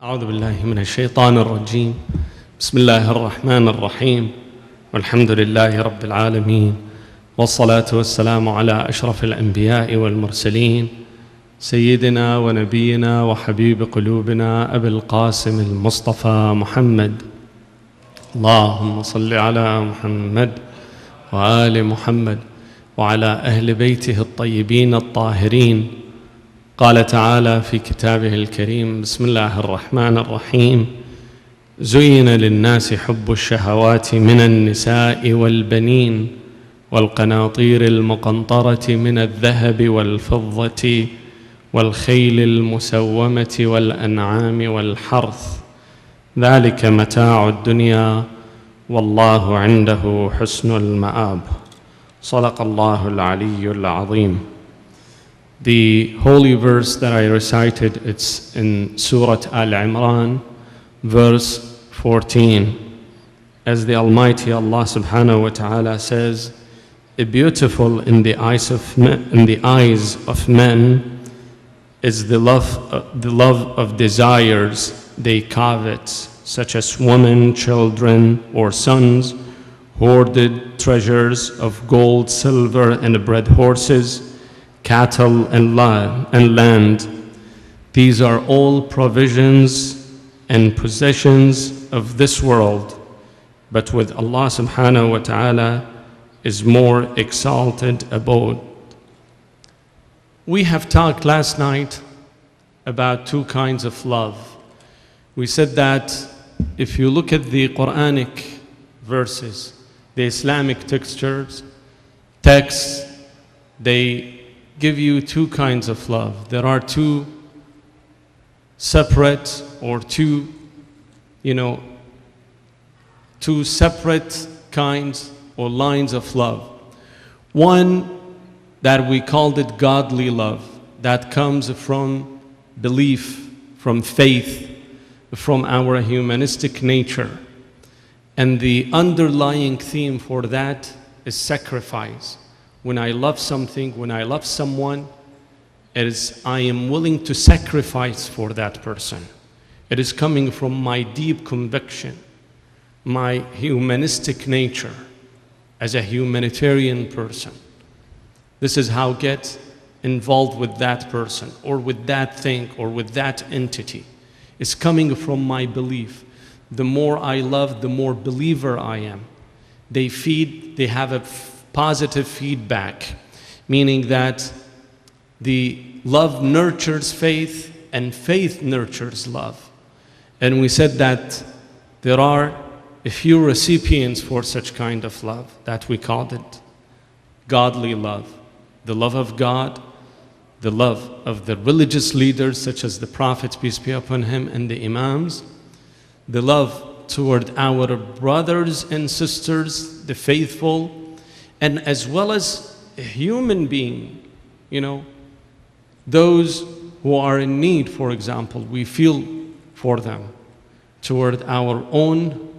أعوذ بالله من الشيطان الرجيم. بسم الله الرحمن الرحيم. والحمد لله رب العالمين، والصلاة والسلام على أشرف الأنبياء والمرسلين، سيدنا ونبينا وحبيب قلوبنا أبي القاسم المصطفى محمد. اللهم صل على محمد وآل محمد وعلى أهل بيته الطيبين الطاهرين. قال تعالى في كتابه الكريم: بسم الله الرحمن الرحيم. زين للناس حب الشهوات من النساء والبنين والقناطير المقنطرة من الذهب والفضة والخيل المسومة والأنعام والحرث، ذلك متاع الدنيا والله عنده حسن المآب. صدق الله العلي العظيم. The holy verse that I recited, it's in Surah Al-Imran, verse 14. As the Almighty Allah subhanahu wa ta'ala says, beautiful in the eyes of men is the love of desires they covet, such as women, children, or sons, hoarded treasures of gold, silver, and bred horses, cattle and land. These are all provisions and possessions of this world, but with Allah subhanahu wa ta'ala is more exalted abode. We have talked last night about two kinds of love. We said that if you look at the Quranic verses, the Islamic texts, they give you two kinds of love. There are two separate or two separate kinds or lines of love. One that we called it godly love, that comes from belief, from faith, from our humanistic nature. And the underlying theme for that is sacrifice. When I love something, when I love someone, it is I am willing to sacrifice for that person. It is coming from my deep conviction, my humanistic nature as a humanitarian person. This is how I get involved with that person or with that thing or with that entity. It's coming from my belief. The more I love, the more believer I am. They have a positive feedback, meaning that the love nurtures faith and faith nurtures love. And we said that there are a few recipients for such kind of love that we called it godly love. The love of God, the love of the religious leaders such as the Prophet, peace be upon him, and the Imams, the love toward our brothers and sisters, the faithful, and as well as a human being, those who are in need, for example, we feel for them, toward our own,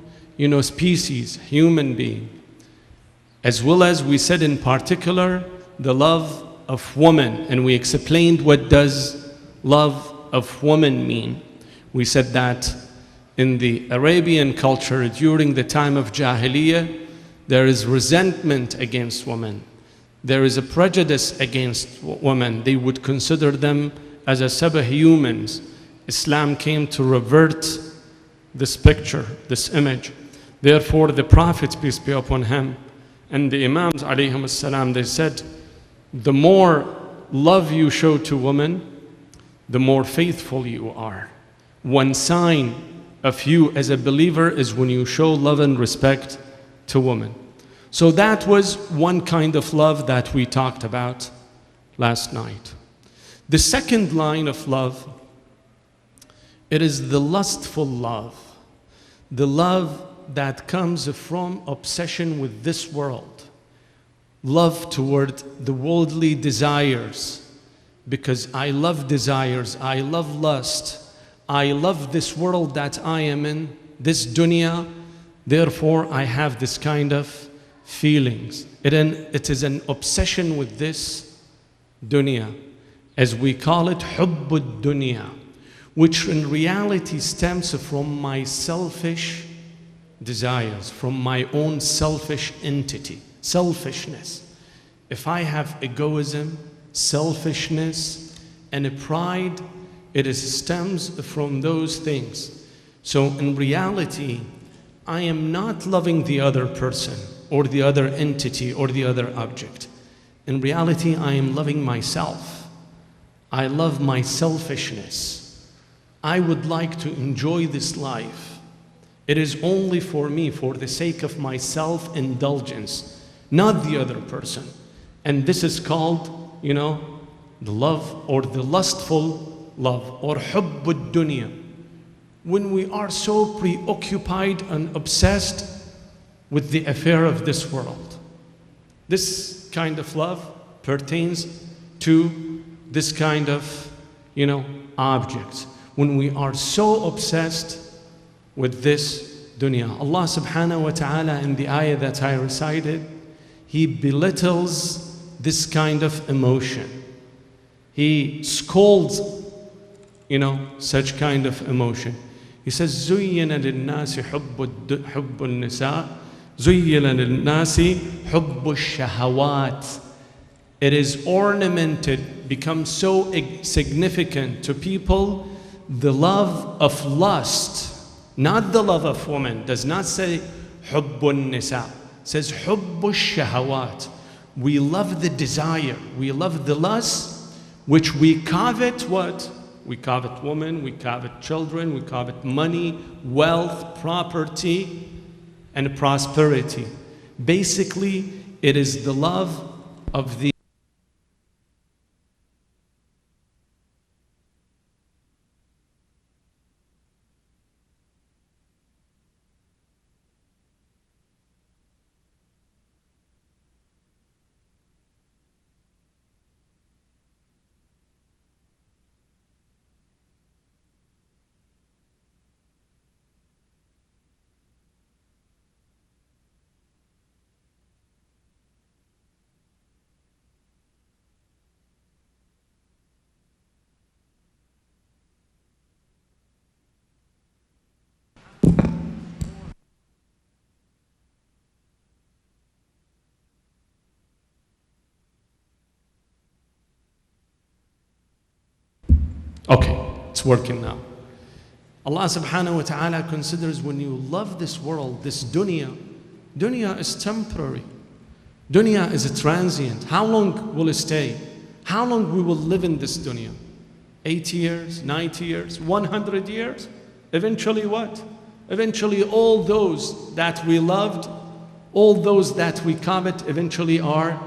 species, human being. As well as we said in particular, the love of woman, and we explained what does love of woman mean. We said that in the Arabian culture during the time of Jahiliyyah, there is resentment against women. There is a prejudice against women. They would consider them as a subhumans. Islam came to revert this picture, this image. Therefore, the Prophet, peace be upon him, and the Imams, alayhim as-salam, they said, the more love you show to women, the more faithful you are. One sign of you as a believer is when you show love and respect to women. So that was one kind of love that we talked about last night. The second line of love, it is the lustful love. The love that comes from obsession with this world. Love toward the worldly desires. Because I love desires, I love lust, I love this world that I am in, this dunya. Therefore, I have this kind of feelings. It is an obsession with this dunya. As we call it, hubbud dunya. which in reality stems from my selfish desires, from my own selfish entity, selfishness. If I have egoism, selfishness, and pride, it stems from those things. So in reality, I am not loving the other person or the other entity or the other object. In reality, I am loving myself. I love my selfishness. I would like to enjoy this life. It is only for me, for the sake of my self-indulgence, not the other person. And this is called, the love or the lustful love, or hubbud dunya. When we are so preoccupied and obsessed with the affair of this world. This kind of love pertains to this kind of, objects. When we are so obsessed with this dunya. Allah subhanahu wa ta'ala in the ayah that I recited, He belittles this kind of emotion. He scolds, such kind of emotion. He says, زُيِّنَ لِلنَّاسِ حُبُّ النِّسَاءِ زُيِّنَ لِلنَّاسِ حُبُّ الشَّهَوَاتِ. It is ornamented, becomes so significant to people, the love of lust, not the love of woman. Does not say حُبُّ النِّسَاءِ. Says حُبُّ الشَّهَوَاتِ. We love the desire, we love the lust, which we covet what? We covet women, we covet children, we covet money, wealth, property, and prosperity. Basically, it is the love of the Okay, it's working now. Allah subhanahu wa ta'ala considers when you love this world, this dunya is temporary. Dunya is a transient. How long will it stay? How long we will live in this dunya? 80 years, 90 years, 100 years? Eventually what? Eventually all those that we loved, all those that we covet eventually are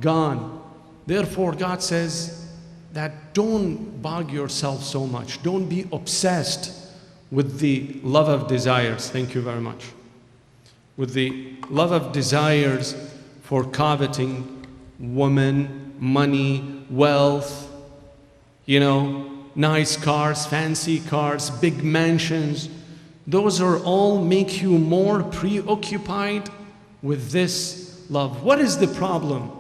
gone. Therefore God says, that don't bog yourself so much. Don't be obsessed with the love of desires. Thank you very much. With the love of desires for coveting women, money, wealth, nice cars, fancy cars, big mansions. Those are all make you more preoccupied with this love. What is the problem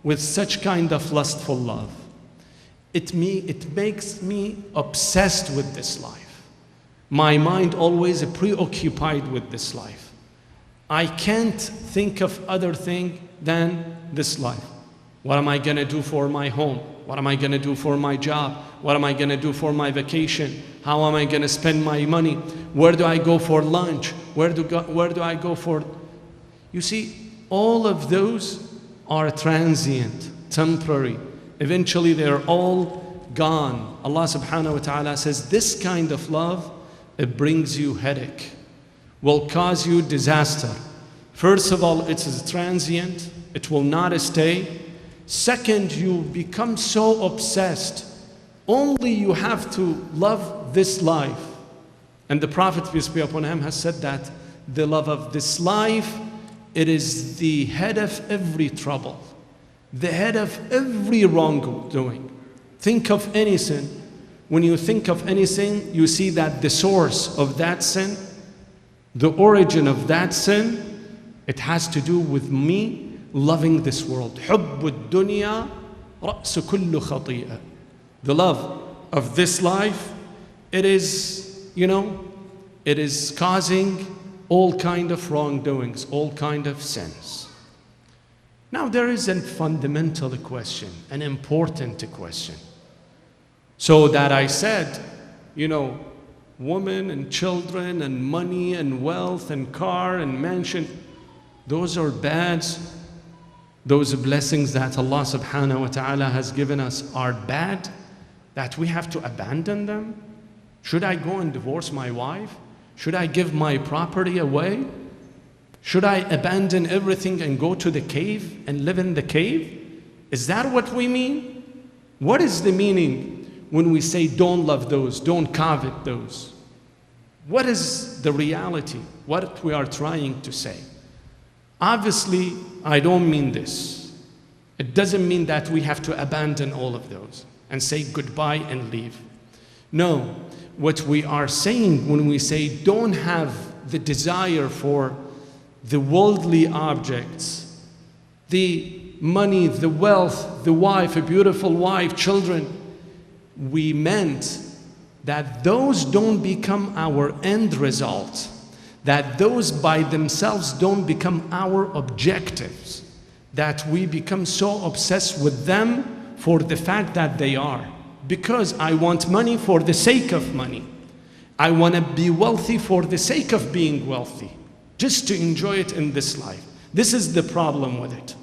with such kind of lustful love? It makes me obsessed with this life. My mind always preoccupied with this life. I can't think of other thing than this life. What am I gonna do for my home? What am I gonna do for my job? What am I gonna do for my vacation? How am I gonna spend my money? Where do I go for lunch? Where do I go for... You see, all of those are transient, temporary. Eventually they're all gone. Allah subhanahu wa ta'ala says this kind of love, it brings you headache, will cause you disaster. First of all, it is transient, it will not stay. Second, you become so obsessed. Only you have to love this life. And the Prophet, peace be upon him, has said that the love of this life, it is the head of every trouble, the head of every wrongdoing. Think of any sin. When you think of any sin, you see that the source of that sin, the origin of that sin, it has to do with me loving this world. حُبُّ الدُّنْيَا رَأْسُ كُلُّ خَطِيئَةٍ. The love of this life, it is, it is causing all kind of wrongdoings, all kind of sins. Now there is a fundamental question, an important question. So that I said, women and children and money and wealth and car and mansion, those are bad. Those blessings that Allah subhanahu wa ta'ala has given us are bad, that we have to abandon them? Should I go and divorce my wife? Should I give my property away? Should I abandon everything and go to the cave and live in the cave? Is that what we mean? What is the meaning when we say don't love those, don't covet those? What is the reality? What we are trying to say? Obviously, I don't mean this. It doesn't mean that we have to abandon all of those and say goodbye and leave. No, what we are saying when we say don't have the desire for the worldly objects, the money, the wealth, the wife, a beautiful wife, children, we meant that those don't become our end result, that those by themselves don't become our objectives, that we become so obsessed with them for the fact that they are. Because I want money for the sake of money. I want to be wealthy for the sake of being wealthy, just to enjoy it in this life. This is the problem with it.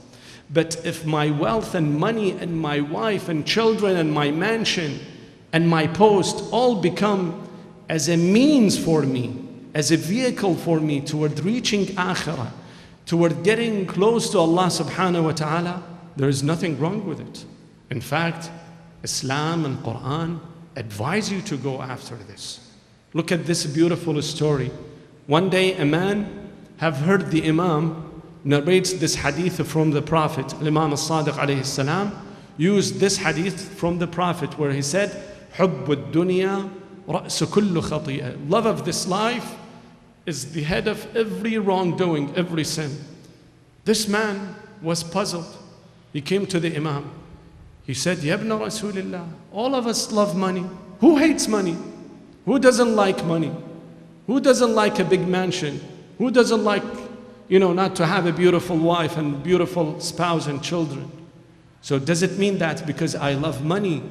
But if my wealth and money and my wife and children and my mansion and my post all become as a means for me, as a vehicle for me toward reaching akhirah, toward getting close to Allah subhanahu wa ta'ala, there is nothing wrong with it. In fact, Islam and Quran advise you to go after this. Look at this beautiful story. One day a man have heard the Imam narrates this hadith from the Prophet. Imam al-Sadiq alayhi salam used this hadith from the Prophet where he said, حُبُّ الدُّنْيَا رَأْسُ كُلُّ خَطِيئَةٍ. Love of this life is the head of every wrongdoing, every sin. This man was puzzled. He came to the Imam. He said, Ya ibn Rasulillah, all of us love money. Who hates money? Who doesn't like money? Who doesn't like a big mansion? Who doesn't like, not to have a beautiful wife and beautiful spouse and children? So does it mean that because I love money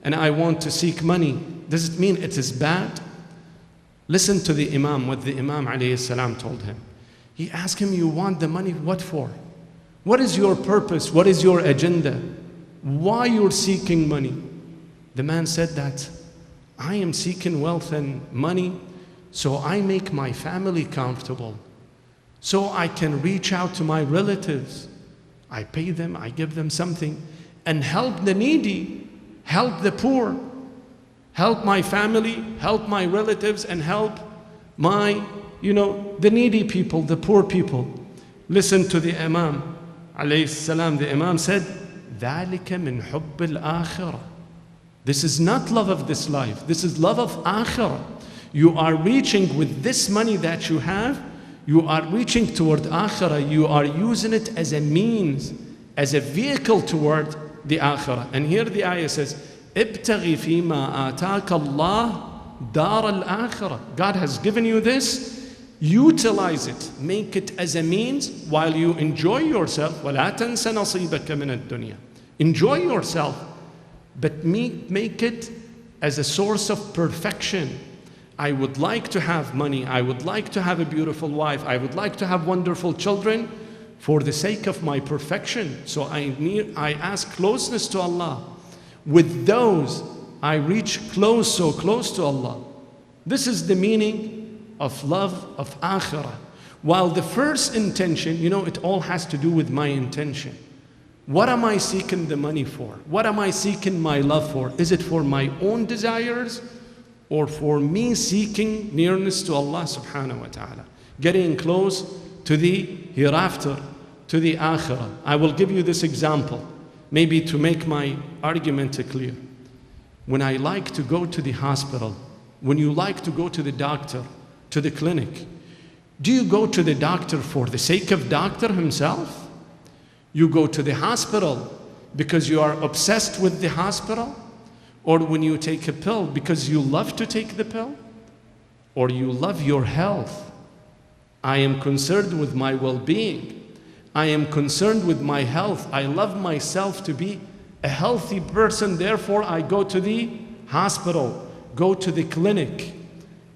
and I want to seek money, does it mean it is bad? Listen to the Imam, what the Imam alayhi salam told him. He asked him, you want the money, what for? What is your purpose? What is your agenda? Why you're seeking money? The man said that, I am seeking wealth and money so I make my family comfortable, so I can reach out to my relatives. I pay them, I give them something, and help the needy, help the poor, help my family, help my relatives, and help my, the needy people, the poor people. Listen to the Imam, alayhi salam. The Imam said, ذَلِكَ مِنْ حُبِّ الْآخِرَةِ. This is not love of this life. This is love of akhirah. You are reaching with this money that you have, you are reaching toward akhirah. You are using it as a means, as a vehicle toward the akhirah. And here the ayah says, ابتغي فيما آتاك الله دار الآخرة. God has given you this, utilize it, make it as a means while you enjoy yourself. ولا تنس نصيبك من الدنيا. Enjoy yourself, but make it as a source of perfection. I would like to have money, I would like to have a beautiful wife, I would like to have wonderful children for the sake of my perfection. So I ask closeness to Allah. With those, I reach so close to Allah. This is the meaning of love of akhirah. While the first intention, it all has to do with my intention. What am I seeking the money for? What am I seeking my love for? Is it for my own desires or for me seeking nearness to Allah subhanahu wa ta'ala? Getting close to the hereafter, to the akhirah. I will give you this example, maybe to make my argument clear. When I like to go to the hospital, when you like to go to the doctor, to the clinic, do you go to the doctor for the sake of doctor himself? You go to the hospital because you are obsessed with the hospital? or when you take a pill because you love to take the pill, or you love your health. I am concerned with my well-being. I am concerned with my health. I love myself to be a healthy person. Therefore, I go to the hospital, go to the clinic,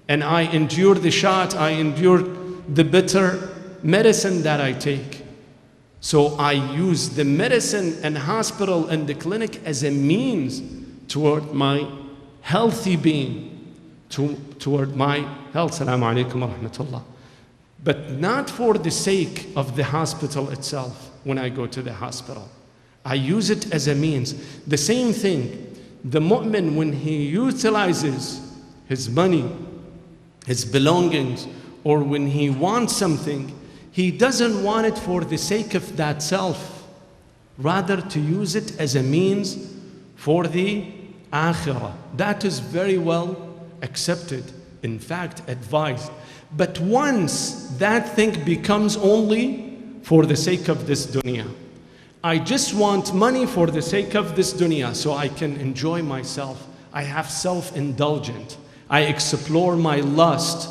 and I endure the shot, I endure the bitter medicine that I take. So I use the medicine and hospital and the clinic as a means toward my healthy being, toward my health. Assalamu alaikum wa rahmatullah. But not for the sake of the hospital itself when I go to the hospital. I use it as a means. The same thing, the mu'min, when he utilizes his money, his belongings, or when he wants something, he doesn't want it for the sake of that self, rather to use it as a means for the akhirah. That is very well accepted, in fact advised. But once that thing becomes only for the sake of this dunya, I just want money for the sake of this dunya so I can enjoy myself. I have self-indulgent. I explore my lust.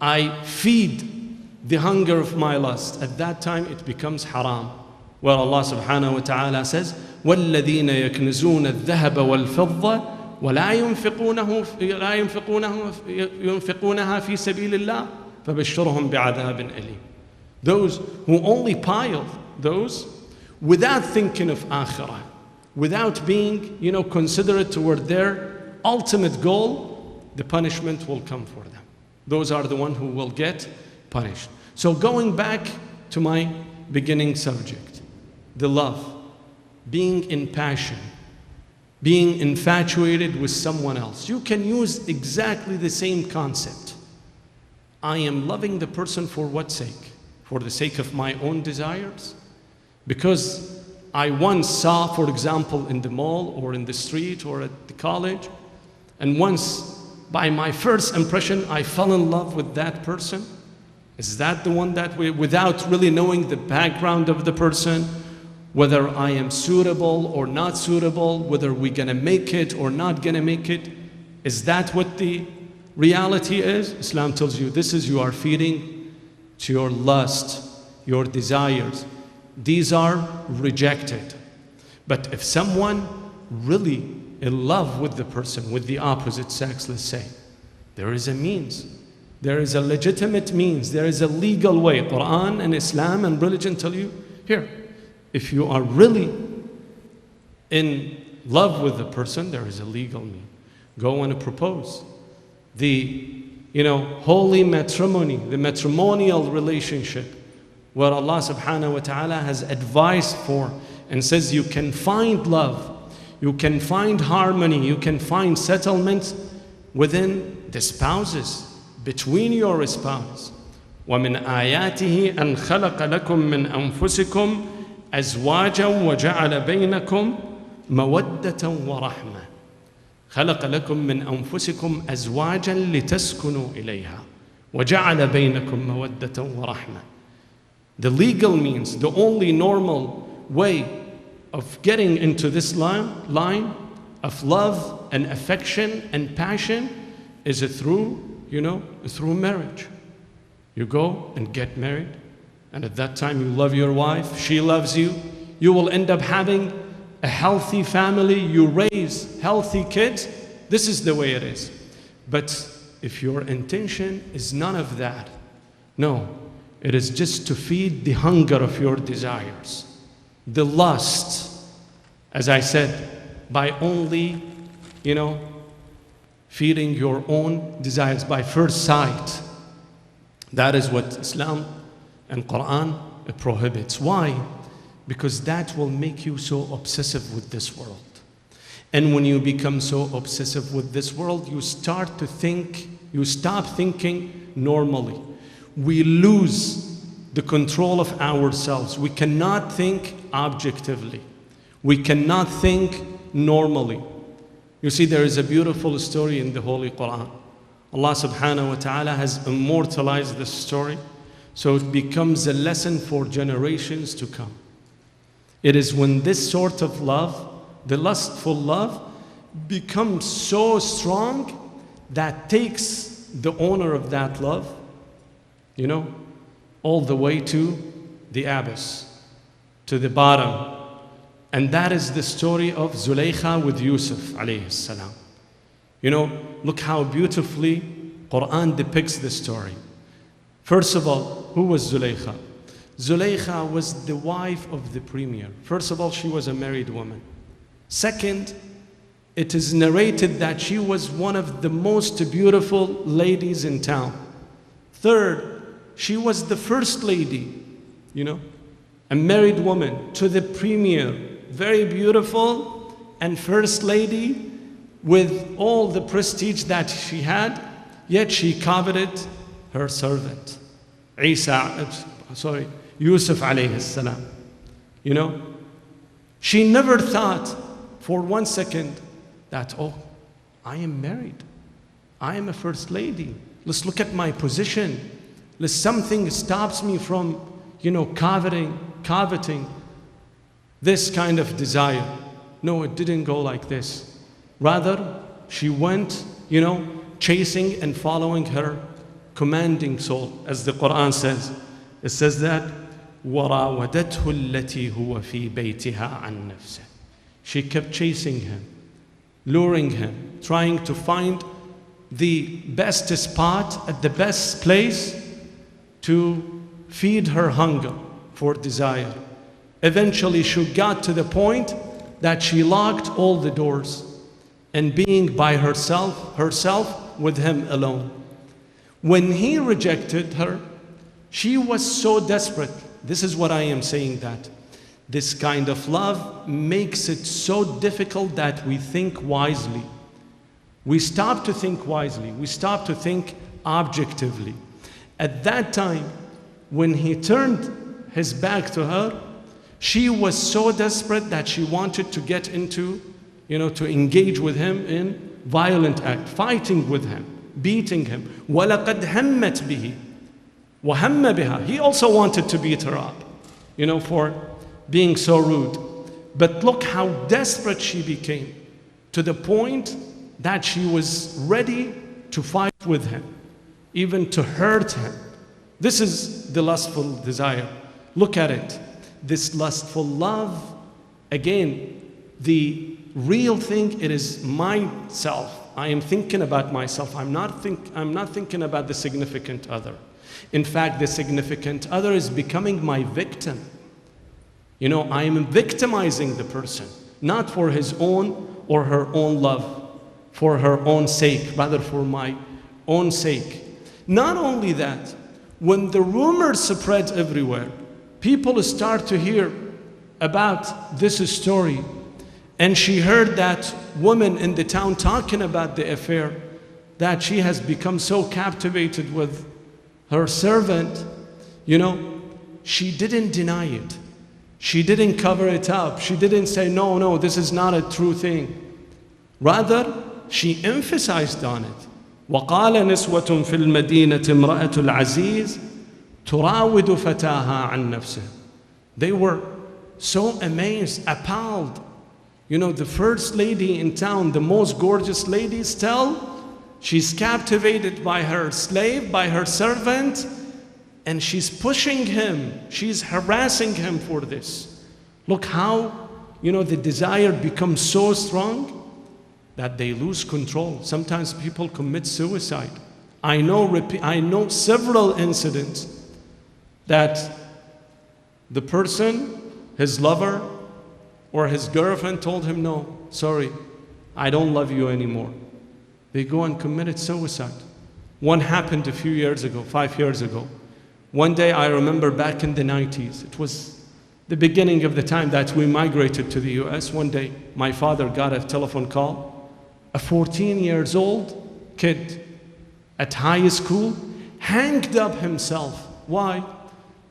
I feed the hunger of my lust. At that time it becomes haram. Where Allah subhanahu wa ta'ala says, وَالَّذِينَ يَكْنِزُونَ الذَّهَبَ وَالْفِضَّةَ وَلَا يُنْفِقُونَهَا فِي سَبِيلِ اللَّهِ فَبَشِّرْهُمْ بِعَذَابٍ أَلِيمٍ. Those who only pile those without thinking of akhirah, without being, considerate toward their ultimate goal, the punishment will come for them. Those are the ones who will get punished. So going back to my beginning subject, the love, being in passion, being infatuated with someone else. You can use exactly the same concept. I am loving the person for what sake? For the sake of my own desires? Because I once saw, for example, in the mall or in the street or at the college, and once by my first impression I fell in love with that person. Is that the one that without really knowing the background of the person, whether I am suitable or not suitable, whether we're gonna make it or not gonna make it? Is that what the reality is? Islam tells you this is you are feeding to your lust, your desires. These are rejected. But if someone really in love with the person, with the opposite sex, let's say, there is a means. There is a legitimate means. There is a legal way. Quran and Islam and religion tell you, here, if you are really in love with the person, there is a legal means. Go and propose. The, holy matrimony, the matrimonial relationship, where Allah subhanahu wa ta'ala has advised for and says you can find love, you can find harmony, you can find settlement within the spouses, between your spouse. وَمِنْ آيَاتِهِ أَنْ خَلَقَ لَكُم مِّنْ أَنفُسِكُمْ أَزْوَاجًا وَجَعَلَ بَيْنَكُمْ مَوَدَّةً وَرَحْمَةً خَلَقَ لَكُم مِّنْ أَنفُسِكُمْ أَزْوَاجًا لِتَسْكُنُوا إِلَيْهَا وَجَعَلَ بَيْنَكُمْ مَوَدَّةً وَرَحْمَةً. The legal means, the only normal way of getting into this line of love and affection and passion is through, through marriage. You go and get married, and at that time you love your wife, she loves you. You will end up having a healthy family, you raise healthy kids. This is the way it is. But if your intention is none of that, no, it is just to feed the hunger of your desires, the lust, as I said, by only, feeding your own desires by first sight. That is what Islam and Quran prohibits. Why? Because that will make you so obsessive with this world. And when you become so obsessive with this world, you stop thinking normally. We lose the control of ourselves. We cannot think objectively. We cannot think normally. You see, there is a beautiful story in the Holy Quran. Allah subhanahu wa ta'ala has immortalized this story, so it becomes a lesson for generations to come. It is when this sort of love, the lustful love, becomes so strong that takes the owner of that love, all the way to the abyss, to the bottom. And that is the story of Zulaikha with Yusuf alayhi salam. Look how beautifully Quran depicts the story. First of all, who was Zulaikha? Zulaikha was the wife of the premier. First of all, she was a married woman. Second, it is narrated that she was one of the most beautiful ladies in town. Third, she was the first lady, a married woman to the premier, very beautiful, and first lady with all the prestige that she had, yet she coveted her servant, Yusuf alayhi salam. She never thought for 1 second that, oh, I am married. I am a first lady. Let's look at my position. Something stops me from, coveting this kind of desire. No, it didn't go like this. Rather, she went, chasing and following her commanding soul. As the Quran says, it says that, وَرَاوَدَتْهُ الَّتِي هُوَ فِي بَيْتِهَا عَنْ نَفْسِهِ. She kept chasing him, luring him, trying to find the best spot at the best place to feed her hunger for desire. Eventually, she got to the point that she locked all the doors and being by herself with him alone. When he rejected her, she was so desperate. This is what I am saying, that this kind of love makes it so difficult that we think wisely. We stop to think wisely. We stop to think objectively. At that time, when he turned his back to her, she was so desperate that she wanted to get into, to engage with him in violent act, fighting with him, beating him. وَلَقَدْ هَمَّتْ بِهِ وَهَمَّ بِهَا. He also wanted to beat her up, for being so rude. But look how desperate she became, to the point that she was ready to fight with him, even to hurt him. This is the lustful desire. Look at it. This lustful love, again, the real thing, it is myself. I am thinking about myself. I'm not thinking about the significant other. In fact, the significant other is becoming my victim. I am victimizing the person, not for his own or her own love, for her own sake, rather for my own sake. Not only that, when the rumors spread everywhere, people start to hear about this story, and she heard that woman in the town talking about the affair, that she has become so captivated with her servant. She didn't deny it. She didn't cover it up. She didn't say, no, this is not a true thing. Rather, she emphasized on it. وَقَالَ نِسْوَةٌ فِي الْمَدِينَةِ امْرَأَةُ الْعَزِيزِ تُرَاوِدُ فَتَاهَا عَنْ نَفْسِهِ. They were so amazed, appalled. The first lady in town, the most gorgeous lady, still, she's captivated by her slave, by her servant, and she's pushing him, she's harassing him for this. Look how, the desire becomes so strong that they lose control. Sometimes people commit suicide. I know several incidents that the person, his lover or his girlfriend, told him, no, sorry, I don't love you anymore. They go and committed suicide. One happened a few years ago, 5 years ago. One day, I remember back in the 90s, it was the beginning of the time that we migrated to the US. One day, my father got a telephone call. A 14 years old kid at high school hanged up himself. Why?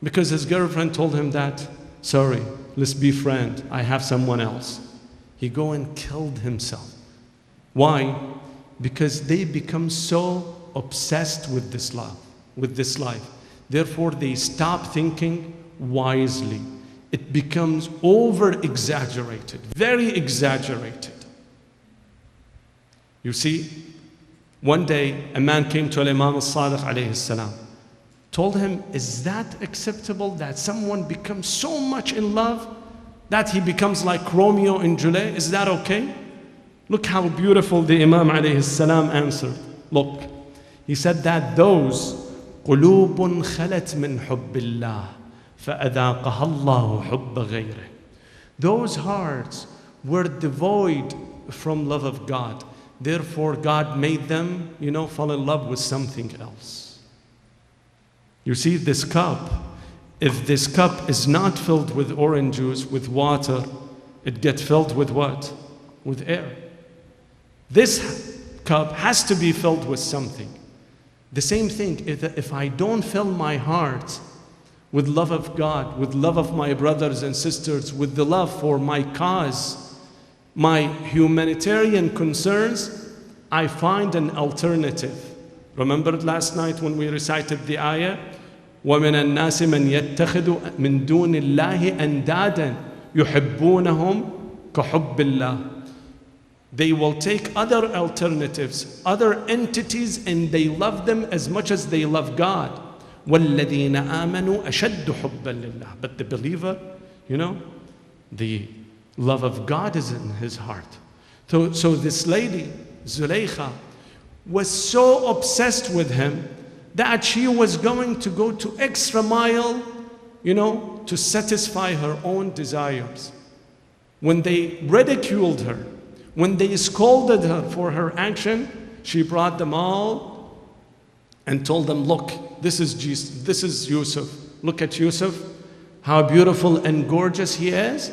Because his girlfriend told him that, sorry, let's be friends, I have someone else. He go and killed himself. Why? Because they become so obsessed with this love, with this life. Therefore, they stop thinking wisely. It becomes over-exaggerated, very exaggerated. You see, one day a man came to Imam al-Sadiq alayhi salam, told him, is that acceptable that someone becomes so much in love that he becomes like Romeo and Juliet? Is that okay? Look how beautiful the Imam alayhi salam answered. Look, he said that those قلوب خلت من حب الله فأذاقها الله حب غيره. Those hearts were devoid from love of God. Therefore, God made them, fall in love with something else. You see, this cup, if this cup is not filled with orange juice, with water, it gets filled with what? With air. This cup has to be filled with something. The same thing, if I don't fill my heart with love of God, with love of my brothers and sisters, with the love for my cause, my humanitarian concerns, I find an alternative. Remember last night when we recited the ayah? وَمِنَ النَّاسِ مَنْ يَتَّخِذُ مِن دُونِ اللَّهِ أَنْدَادًا يُحِبُّونَهُمْ كَحُبِّ اللَّهِ. They will take other alternatives, other entities, and they love them as much as they love God. وَالَّذِينَ آمَنُوا أَشَدُّ حُبًّا لِلَّهِ. But the believer, the love of God is in his heart. So this lady, Zulaikha, was so obsessed with him that she was going to go to extra mile, to satisfy her own desires. When they ridiculed her, when they scolded her for her action, she brought them all and told them, look, this is Jesus, this is Yusuf. Look at Yusuf, how beautiful and gorgeous he is.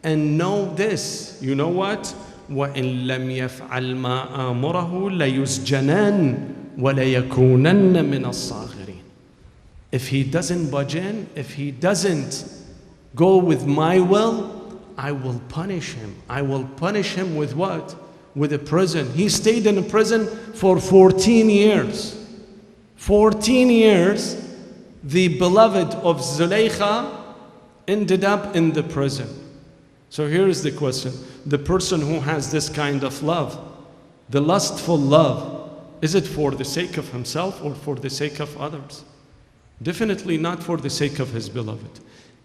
And know this, you know what? وَإِن لَمْ يَفْعَلْ مَا آمُرَهُ لَيُسْجَنَنَّ وَلَيَكُونَنَّ مِنَ الصَّاغِرِينَ. If he doesn't budge in, if he doesn't go with my will, I will punish him. I will punish him with what? With a prison. He stayed in a prison for 14 years. 14 years, the beloved of Zulaikha ended up in the prison. So here is the question. The person who has this kind of love, the lustful love, is it for the sake of himself or for the sake of others? Definitely not for the sake of his beloved.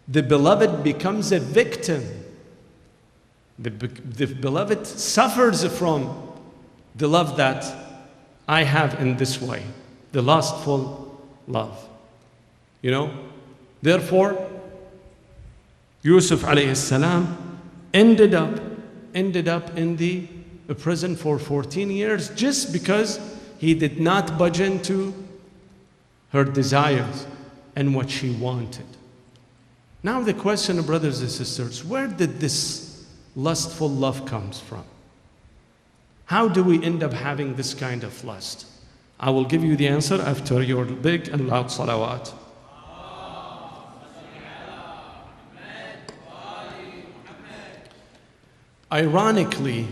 The beloved becomes a victim. The beloved suffers from the love that I have in this way, the lustful love. Therefore, Yusuf alayhi salam ended up in the prison for 14 years just because he did not budge into her desires and what she wanted. Now the question, brothers and sisters, where did this lustful love comes from? How do we end up having this kind of lust? I will give you the answer after your big and loud salawat. Ironically,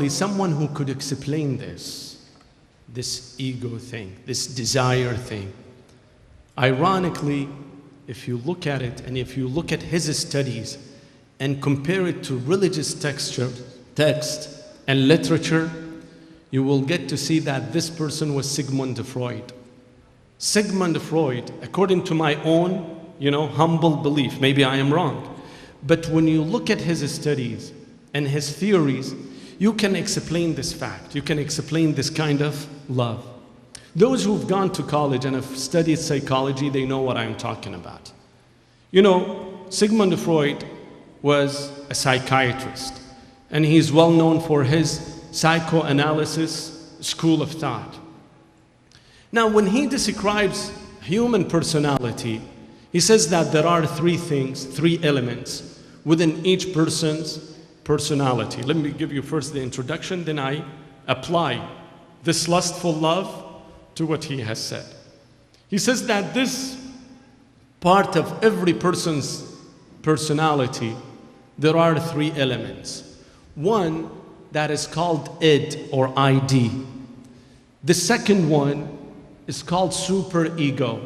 someone who could explain this ego thing, this desire thing, ironically, if you look at it and if you look at his studies and compare it to religious text and literature, you will get to see that this person was Sigmund Freud. Sigmund Freud, according to my own, humble belief, maybe I am wrong, but when you look at his studies and his theories, you can explain this fact. You can explain this kind of love. Those who've gone to college and have studied psychology, they know what I'm talking about. Sigmund Freud was a psychiatrist, and he's well known for his psychoanalysis school of thought. Now, when he describes human personality, he says that there are three elements within each person's personality. Let me give you first the introduction, then I apply this lustful love to what he has said. He says that this part of every person's personality, there are three elements. One that is called id or ID. The second one is called superego.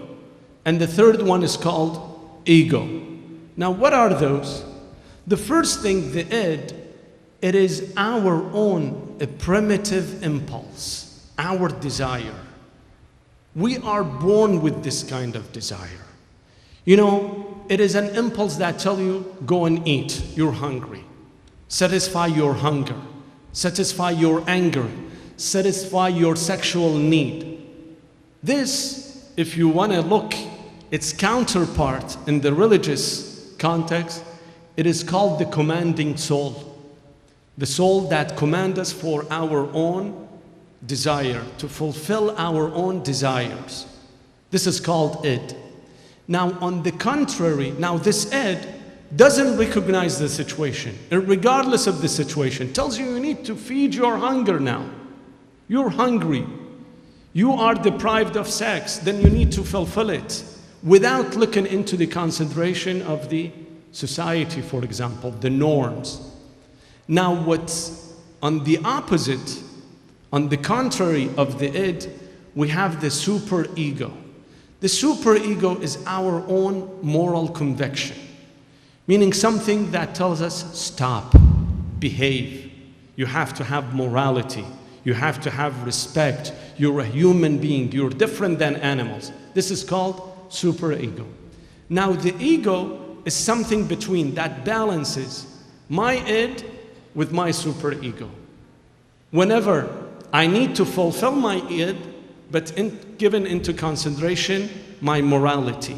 And the third one is called ego. Now, what are those? The first thing, the id, it is our own a primitive impulse, our desire. We are born with this kind of desire. It is an impulse that tells you, go and eat, you're hungry. Satisfy your hunger, satisfy your anger, satisfy your sexual need. This, if you want to look, its counterpart in the religious context, it is called the commanding soul. The soul that commands us for our own desire, to fulfill our own desires. This is called id. Now, on the contrary, this id doesn't recognize the situation, regardless of the situation. Tells you need to feed your hunger now. You're hungry. You are deprived of sex, then you need to fulfill it without looking into the consideration of the society, for example, the norms. Now, what's on the opposite, on the contrary of the id, we have the superego. The superego is our own moral conviction, meaning something that tells us, stop, behave. You have to have morality. You have to have respect. You're a human being. You're different than animals. This is called superego. Now, the ego is something between that balances my id with my superego. Whenever I need to fulfill my id, but given into consideration my morality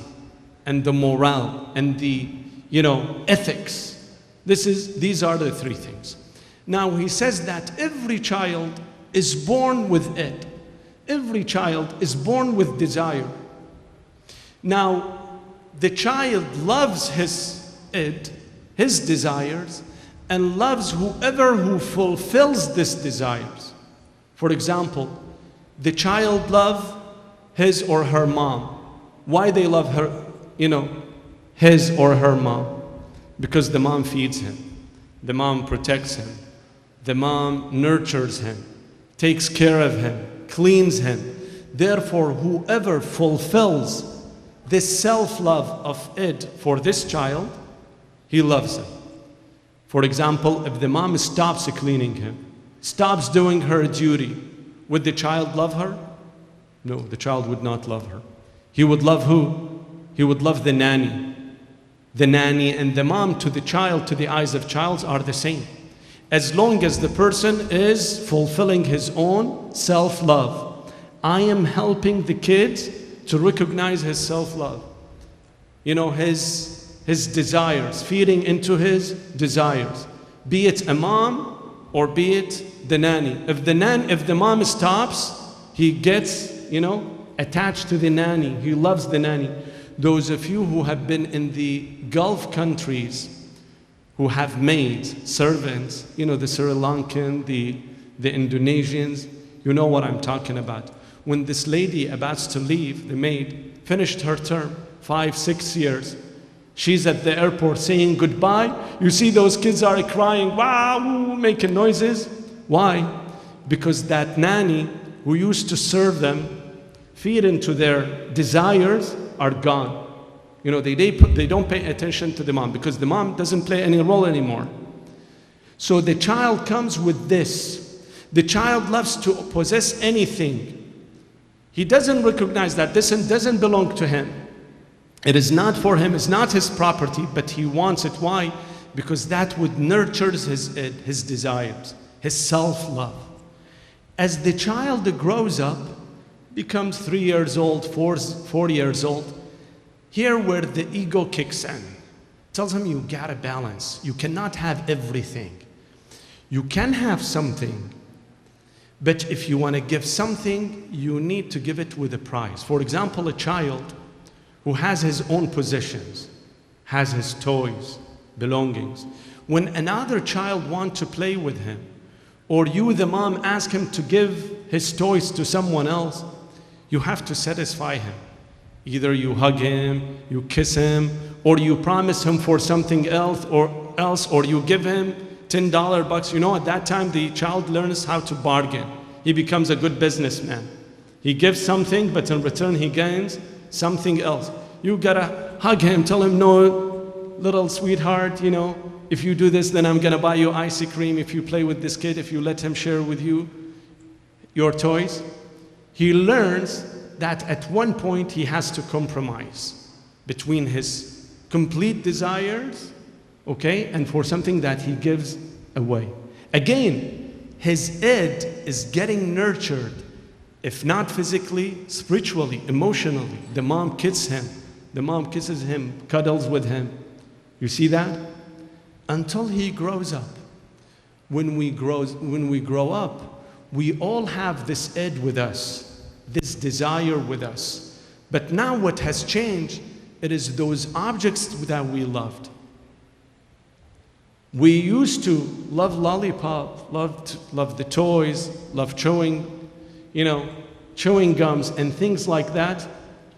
and the morale and the ethics. These are the three things. Now he says that every child is born with id. Every child is born with desire. Now the child loves his id, his desires, and loves whoever who fulfills these desires. For example, the child loves his or her mom. Why they love her, his or her mom? Because the mom feeds him. The mom protects him. The mom nurtures him, takes care of him, cleans him. Therefore, whoever fulfills this self-love of id for this child, he loves him. For example, if the mom stops cleaning him, stops doing her duty, would the child love her? No, the child would not love her. He would love who? He would love the nanny. The nanny and the mom to the child, to the eyes of child, are the same. As long as the person is fulfilling his own self-love. I am helping the kid to recognize his self-love. His desires, feeding into his desires. Be it a mom or be it the nanny. If the mom stops, he gets, attached to the nanny. He loves the nanny. Those of you who have been in the Gulf countries, who have maids, servants, the Sri Lankan, the Indonesians, you know what I'm talking about. When this lady about to leave, the maid, finished her term, 5-6 years, she's at the airport saying goodbye. You see those kids are crying, wow, making noises. Why? Because that nanny who used to serve them, feed into their desires, are gone. They don't pay attention to the mom because the mom doesn't play any role anymore. So the child comes with this. The child loves to possess anything. He doesn't recognize that this doesn't belong to him. It is not for him, it's not his property, but he wants it. Why? Because that would nurture his desires, his self-love. As the child grows up, becomes 3 years old, 4 years old, here where the ego kicks in, tells him you gotta balance. You cannot have everything. You can have something, but if you want to give something, you need to give it with a price. For example, a child who has his own possessions, has his toys, belongings. When another child wants to play with him, or you, the mom, ask him to give his toys to someone else, you have to satisfy him. Either you hug him, you kiss him, or you promise him for something else, or you give him $10 At that time, the child learns how to bargain. He becomes a good businessman. He gives something, but in return, he gains something else. You gotta hug him, tell him, no, little sweetheart, if you do this, then I'm gonna buy you ice cream. If you play with this kid, if you let him share with you your toys. He learns that at one point he has to compromise between his complete desires, okay, and for something that he gives away. Again, his id is getting nurtured, if not physically, spiritually, emotionally. The mom kisses him, cuddles with him. You see that? Until he grows up. When we grow up, we all have this id with us, this desire with us. But now what has changed, it is those objects that we loved. We used to love lollipop, love the toys, love chewing gums and things like that.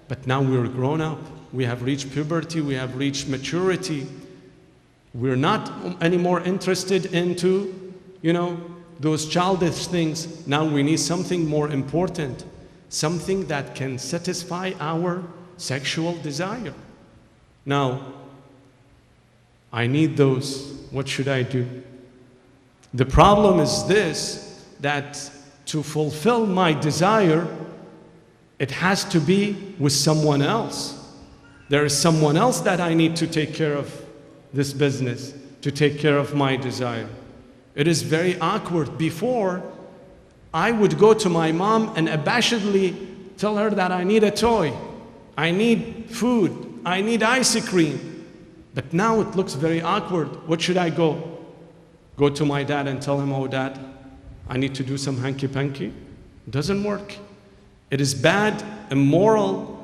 But now we're grown up. We have reached puberty, we have reached maturity. We're not anymore interested into, those childish things. Now we need something more important, something that can satisfy our sexual desire. Now, I need those. What should I do? The problem is this, that to fulfill my desire, it has to be with someone else. There is someone else that I need to take care of this business, to take care of my desire. It is very awkward. Before, I would go to my mom and abashedly tell her that I need a toy, I need food, I need ice cream. But now it looks very awkward. What should I go? Go to my dad and tell him, oh dad, I need to do some hanky-panky? It doesn't work. It is bad, immoral.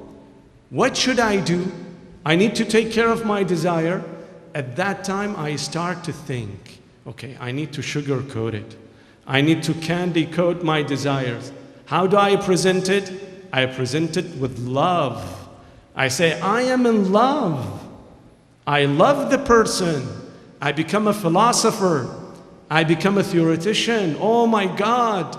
What should I do? I need to take care of my desire. At that time, I start to think, okay, I need to sugarcoat it. I need to candy coat my desires. How do I present it? I present it with love. I say, I am in love. I love the person. I become a philosopher. I become a theoretician. Oh my God.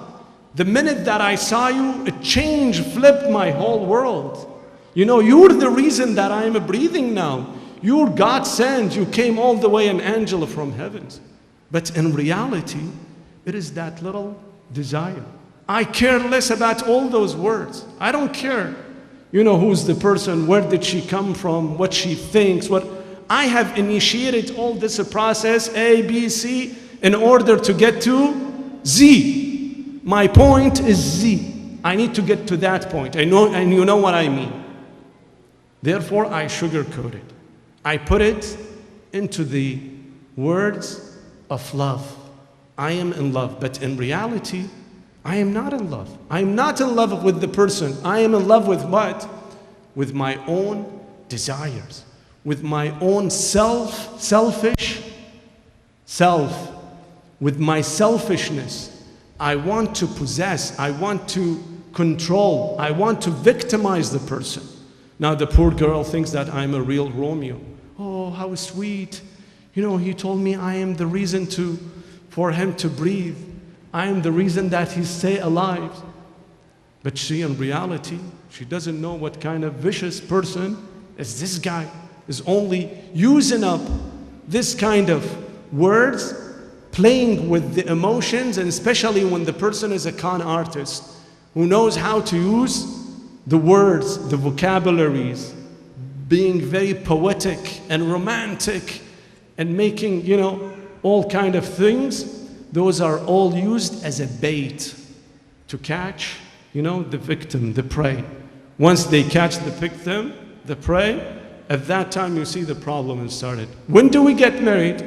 The minute that I saw you, a change flipped my whole world. You're the reason that I am breathing now. You're God sent. You came all the way, an angel from heavens. But in reality, it is that little desire. I care less about all those words. I don't care. Who's the person, where did she come from, what she thinks, what. I have initiated all this process, A, B, C, in order to get to Z. My point is Z. I need to get to that point. I know, and you know what I mean. Therefore, I sugarcoat it. I put it into the words of love. I am in love, but in reality, I am not in love. I am not in love with the person. I am in love with what? With my own desires, with my own selfish self, with my selfishness. I want to possess, I want to control, I want to victimize the person. Now the poor girl thinks that I'm a real Romeo. Oh, how sweet. He told me I am the reason for him to breathe. I am the reason that he stay alive. But she, in reality, she doesn't know what kind of vicious person is this guy. Is only using up this kind of words, playing with the emotions, and especially when the person is a con artist who knows how to use the words, the vocabularies, being very poetic and romantic and making, all kind of things. Those are all used as a bait to catch, the victim, the prey. Once they catch the victim, the prey, at that time you see the problem has started. When do we get married?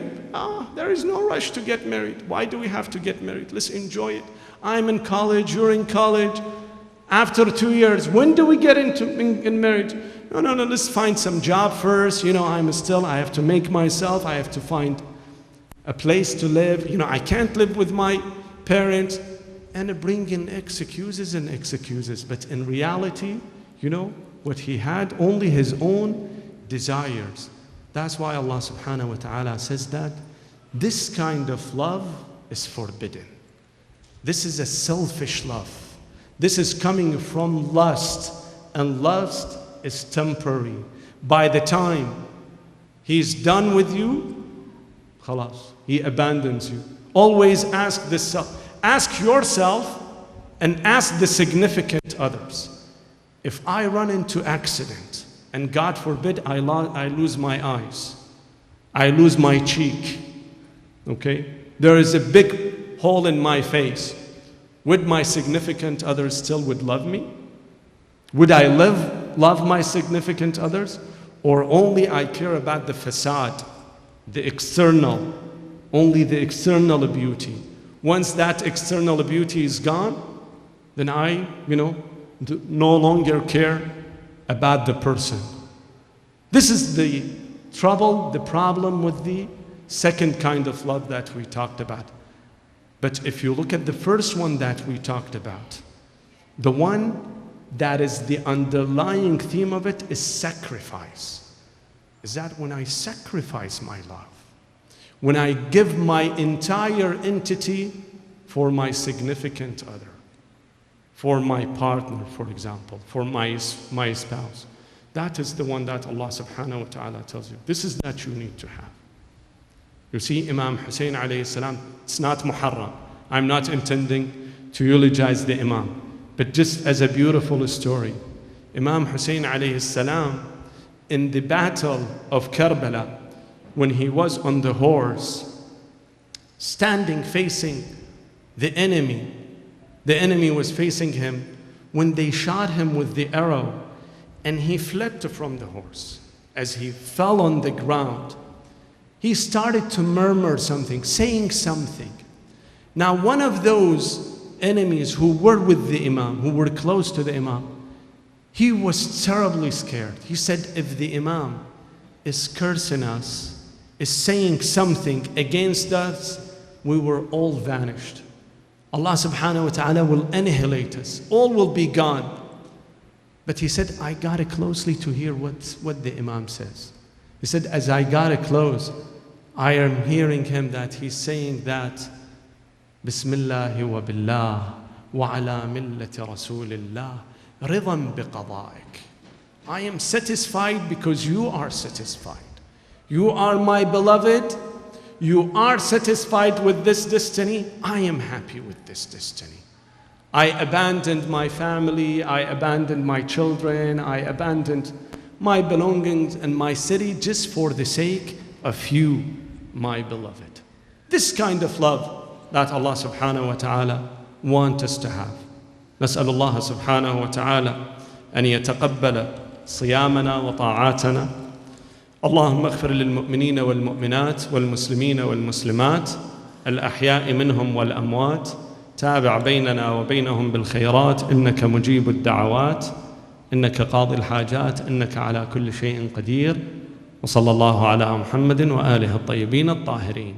There is no rush to get married. Why do we have to get married? Let's enjoy it. I'm in college, you're in college. After 2 years, when do we get in marriage? No, let's find some job first. I have to make myself, I have to find a place to live. I can't live with my parents. And bring in excuses and excuses. But in reality, what he had, only his own desires. That's why Allah subhanahu wa ta'ala says that this kind of love is forbidden. This is a selfish love. This is coming from lust, and lust is temporary. By the time He's done with you, khalas, he abandons you. Always ask this, ask yourself and ask the significant others. If I run into accident, and God forbid I lose my eyes, I lose my cheek, okay? There is a big hole in my face. Would my significant others still would love me? Would I love my significant others? Or only I care about the facade, the external, only the external beauty. Once that external beauty is gone, then I, no longer care about the person. This is the trouble, the problem with the second kind of love that we talked about. But if you look at the first one that we talked about, the one that is the underlying theme of it is sacrifice. Is that when I sacrifice my love, when I give my entire entity for my significant other, for my partner, for example, for my spouse. That is the one that Allah subhanahu wa ta'ala tells you. This is that you need to have. You see, Imam Hussein alayhi salam, it's not muharram. I'm not intending to eulogize the Imam, but just as a beautiful story. Imam Hussein alayhi salam, in the battle of Karbala, when he was on the horse, standing facing the enemy was facing him, when they shot him with the arrow, and he fled from the horse. As he fell on the ground, he started to murmur something, saying something. Now, one of those enemies who were with the Imam, who were close to the Imam, he was terribly scared. He said, if the Imam is cursing us, is saying something against us, we were all vanished. Allah subhanahu wa ta'ala will annihilate us. All will be gone. But he said, I got it closely to hear what the Imam says. He said, as I got it close, I am hearing him that he's saying that, Bismillahi wa billah, wa ala millati rasulillah, ridan biqada'ik. I am satisfied because you are satisfied. You are my beloved. You are satisfied with this destiny. I am happy with this destiny. I abandoned my family. I abandoned my children. I abandoned my belongings and my city just for the sake of you, my beloved. This kind of love that Allah subhanahu wa ta'ala wants us to have. نسأل الله سبحانه وتعالى أن يتقبل صيامنا وطاعاتنا. اللهم اغفر للمؤمنين والمؤمنات والمسلمين والمسلمات الأحياء منهم والأموات. تابع بيننا وبينهم بالخيرات إنك مجيب الدعوات إنك قاضي الحاجات إنك على كل شيء قدير. وصلى الله على محمد وآله الطيبين الطاهرين.